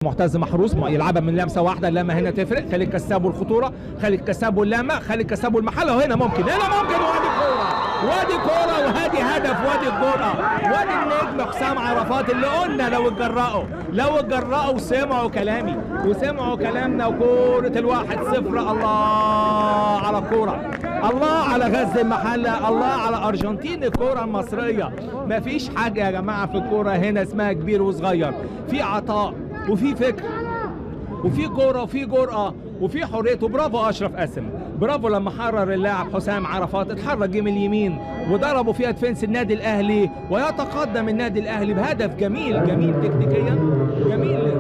معتز محروس يلعبها من لمسه واحده، اللمه هنا تفرق، خلي الكساب والخطوره، خلي الكساب واللمه، خلي الكساب والمحله، وهنا ممكن وادي كوره وهادي هدف، وادي الجرأه، وادي النجم حسام عرفات اللي قلنا لو اتجرأوا وسمعوا كلامي وسمعوا كلامنا وكوره ال1-0. الله على الكوره، الله على غزل المحله، الله على ارجنتين. الكوره المصريه مفيش حاجه يا جماعه في الكوره هنا اسمها كبير وصغير، في عطاء وفي فكر وفي كوره وفي جرأه وفي حريه. وبرافو اشرف قاسم، برافو لما حرر اللاعب حسام عرفات، اتحرك جه من اليمين وضربوا فيها ديفنس النادي الاهلي، ويتقدم النادي الاهلي بهدف جميل تكتيكيا جميل.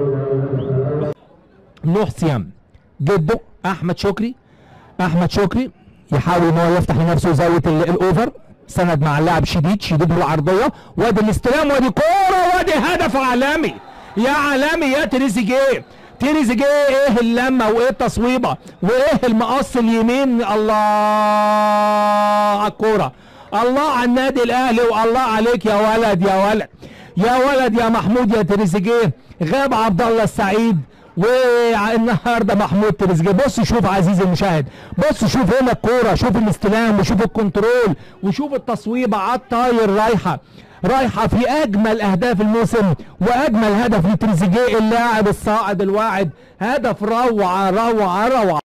نوح سيام جده احمد شكري يحاول ان هو يفتح لنفسه زاويه الاوفر، سند مع اللاعب شديد بالعرضيه، وادي الاستلام، وادي كوره، وادي هدف عالمي يا تريزيجيه. ايه اللمه وايه التصويبه وايه المقص اليمين. الله على الكوره، الله على النادي الاهلي، والله عليك يا ولد يا محمود يا تريزيجيه. غاب عبد الله السعيد والنهارده محمود تريزيجيه. بص شوف عزيزي المشاهد، بص شوف هنا الكوره، شوف الاستلام وشوف الكنترول وشوف التصويبه على الطاير، رايحه في اجمل اهداف الموسم واجمل هدف لتريزيجيه اللاعب الصاعد الواعد. هدف روعه.